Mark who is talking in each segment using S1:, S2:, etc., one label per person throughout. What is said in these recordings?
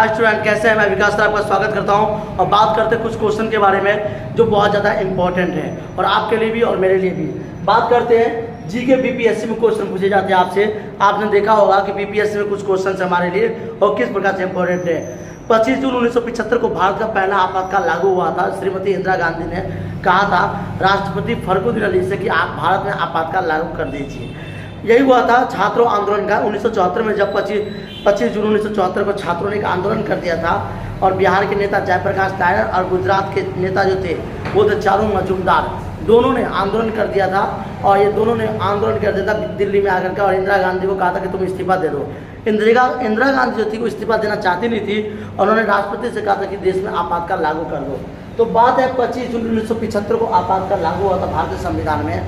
S1: Hi student, कैसे हैं? मैं विकास सर आपका स्वागत करता हूं और बात करते हैं कुछ क्वेश्चन के बारे में जो बहुत ज़्यादा इंपॉर्टेंट है और आपके लिए भी और मेरे लिए भी। बात करते हैं जी के बीपीएससी में क्वेश्चन पूछे जाते हैं आपसे। आपने देखा होगा कि बीपीएससी में कुछ क्वेश्चन हमारे लिए और किस प्रकार से इंपॉर्टेंट है। 25 जून 1975 को भारत का पहला आपातकाल लागू हुआ था। श्रीमती इंदिरा गांधी ने कहा था राष्ट्रपति फखरुद्दीन अली से कि आप भारत में आपातकाल लागू कर दीजिए। यही हुआ था छात्रों आंदोलन का 1974 में, जब 25 जून 1974 को छात्रों ने एक आंदोलन कर दिया था और बिहार के नेता जयप्रकाश नारायण और गुजरात के नेता जो थे वो थे चारू मजूमदार, दोनों ने आंदोलन कर दिया था। और ये दोनों ने आंदोलन कर दिया था दिल्ली में आकर के, और इंदिरा गांधी को कहा था कि तुम इस्तीफा दे दो। इंदिरा गांधी जो थी वो इस्तीफा देना चाहती नहीं थी और उन्होंने राष्ट्रपति से कहा था कि देश में आपातकाल लागू कर दो। तो बात है 25 जून 1975 को आपातकाल लागू हुआ था भारतीय संविधान में।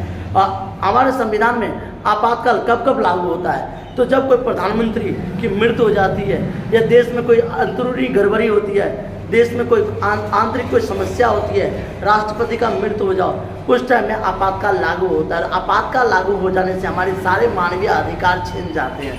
S1: हमारे संविधान में आपातकाल कब कब लागू होता है? तो जब कोई प्रधानमंत्री की मृत्यु हो जाती है या देश में कोई अंदरूनी गड़बड़ी होती है, देश में कोई आंतरिक कोई समस्या होती है, राष्ट्रपति का मृत्यु हो जाओ, उस टाइम में आपातकाल लागू होता है। आपातकाल लागू हो जाने से हमारे सारे मानवीय अधिकार छीन जाते हैं।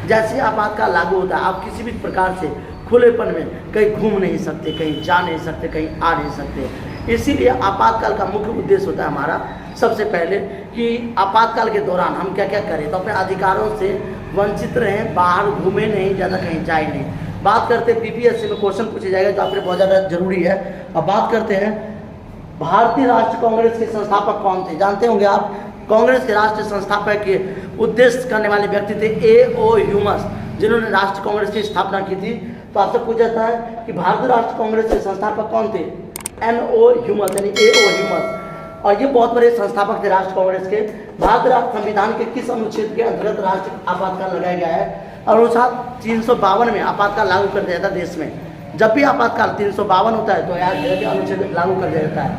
S1: जैसे आपातकाल लागू होता है, आप किसी भी प्रकार से खुलेपन में कहीं घूम नहीं सकते, कहीं जा नहीं सकते, कहीं आ नहीं सकते। इसीलिए आपातकाल का मुख्य उद्देश्य होता है हमारा सबसे पहले कि आपातकाल के दौरान हम क्या क्या करें, तो अपने अधिकारों से वंचित रहें, बाहर घूमें नहीं, ज़्यादा कहीं जाए नहीं। बात करते हैं बीपीएससी में क्वेश्चन पूछे जाएगा जो आपके बहुत ज़्यादा जरूरी है। अब बात करते हैं भारतीय राष्ट्रीय कांग्रेस के संस्थापक कौन थे? जानते होंगे आप, कांग्रेस के राष्ट्रीय संस्थापक के उद्देश्य करने वाले व्यक्ति थे ए.ओ. ह्यूमस, जिन्होंने राष्ट्रीय कांग्रेस की स्थापना की थी। तो आपसे पूछा जाता है कि भारतीय राष्ट्रीय कांग्रेस के संस्थापक कौन थे? N.O. ह्यूमस यानी A.O. ह्यूमस, और ये बहुत बड़े संस्थापक थे राष्ट्र कांग्रेस के। भारत राष्ट्र संविधान के किस अनुच्छेद के अंतर्गत राष्ट्रीय आपातकाल लगाया गया है? अनुच्छेद 352 में आपातकाल लागू कर दिया जाता है देश में। जब भी आपातकाल 352 होता है तो यार अनुच्छेद लागू कर दिया जाता है।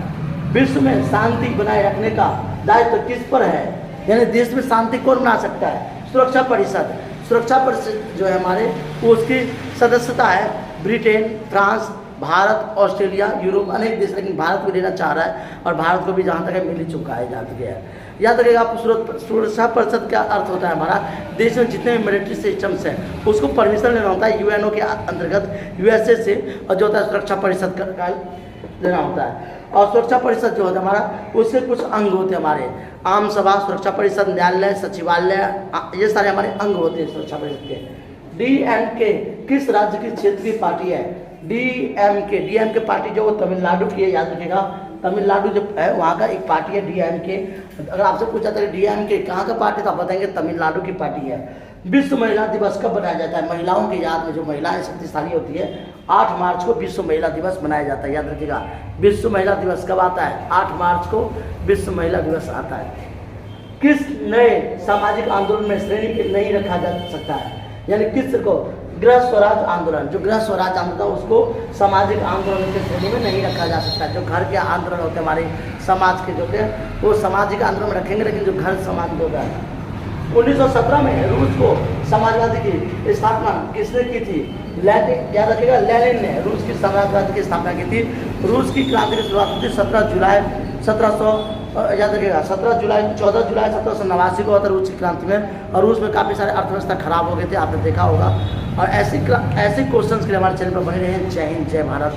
S1: विश्व में शांति बनाए रखने का दायित्व किस पर है? यानी देश में शांति कौन बना सकता है? सुरक्षा परिषद। सुरक्षा परिषद जो है हमारे, उसकी सदस्यता है Britain, France, Bharat, Australia, Europe, अनेक देश, लेकिन भारत भी लेना चाह रहा है और भारत को भी जहाँ तक है मिल चुका है, जहाँ तक है। याद रखिएगा आपको सुरक्षा परिषद का अर्थ होता है हमारा देश में जितने भी मिलिट्री सिस्टम्स हैं उसको परमिशन लेना होता है यूएनओ के अंतर्गत, यूएसए से, और जो होता है सुरक्षा परिषद का लेना होता है। और सुरक्षा परिषद जो होता है हमारा, उसके कुछ अंग होते हैं हमारे, आम सभा, सुरक्षा परिषद, न्यायालय, सचिवालय, ये सारे हमारे अंग होते हैं सुरक्षा परिषद के। DMK किस राज्य की क्षेत्रीय पार्टी है? डीएमके पार्टी जो तमिलनाडु की है, याद रखिएगा। तमिलनाडु जो है वहाँ का एक पार्टी है DMK। अगर आपसे पूछा था DMK कहाँ का पार्टी, तो आप बताएंगे तमिलनाडु की पार्टी है। विश्व महिला दिवस कब मनाया जाता है? महिलाओं की याद में, जो महिलाएं शक्तिशाली होती है, 8 मार्च को विश्व महिला दिवस मनाया जाता है। याद रखिएगा, विश्व महिला दिवस कब आता है? 8 मार्च को विश्व महिला दिवस आता है। किस नए सामाजिक आंदोलन में श्रेणी नहीं रखा जा सकता है? यानी किस को? गृह स्वराज आंदोलन। जो गृह स्वराज आंदोलन उसको सामाजिक आंदोलन के श्रेणी में नहीं रखा जा सकता। जो घर के आंदोलन होते हैं हमारे समाज के, जो थे वो सामाजिक आंदोलन में रखेंगे, लेकिन जो घर समाज में होता है। 1917 में रूस को समाजवादी की स्थापना किसने की थी? याद रखिएगा, लेनिन ने रूस की समाजवाद की स्थापना की थी। रूस की क्रांति की शुरुआत हुई थी 14 जुलाई 1789 को होता रूस की क्रांति में। और रूस में काफ़ी सारे अर्थव्यवस्था खराब हो गए थे, आपने देखा होगा। और ऐसे क्वेश्चंस के लिए हमारे चैनल पर बने रहे। जय हिंद, जय भारत।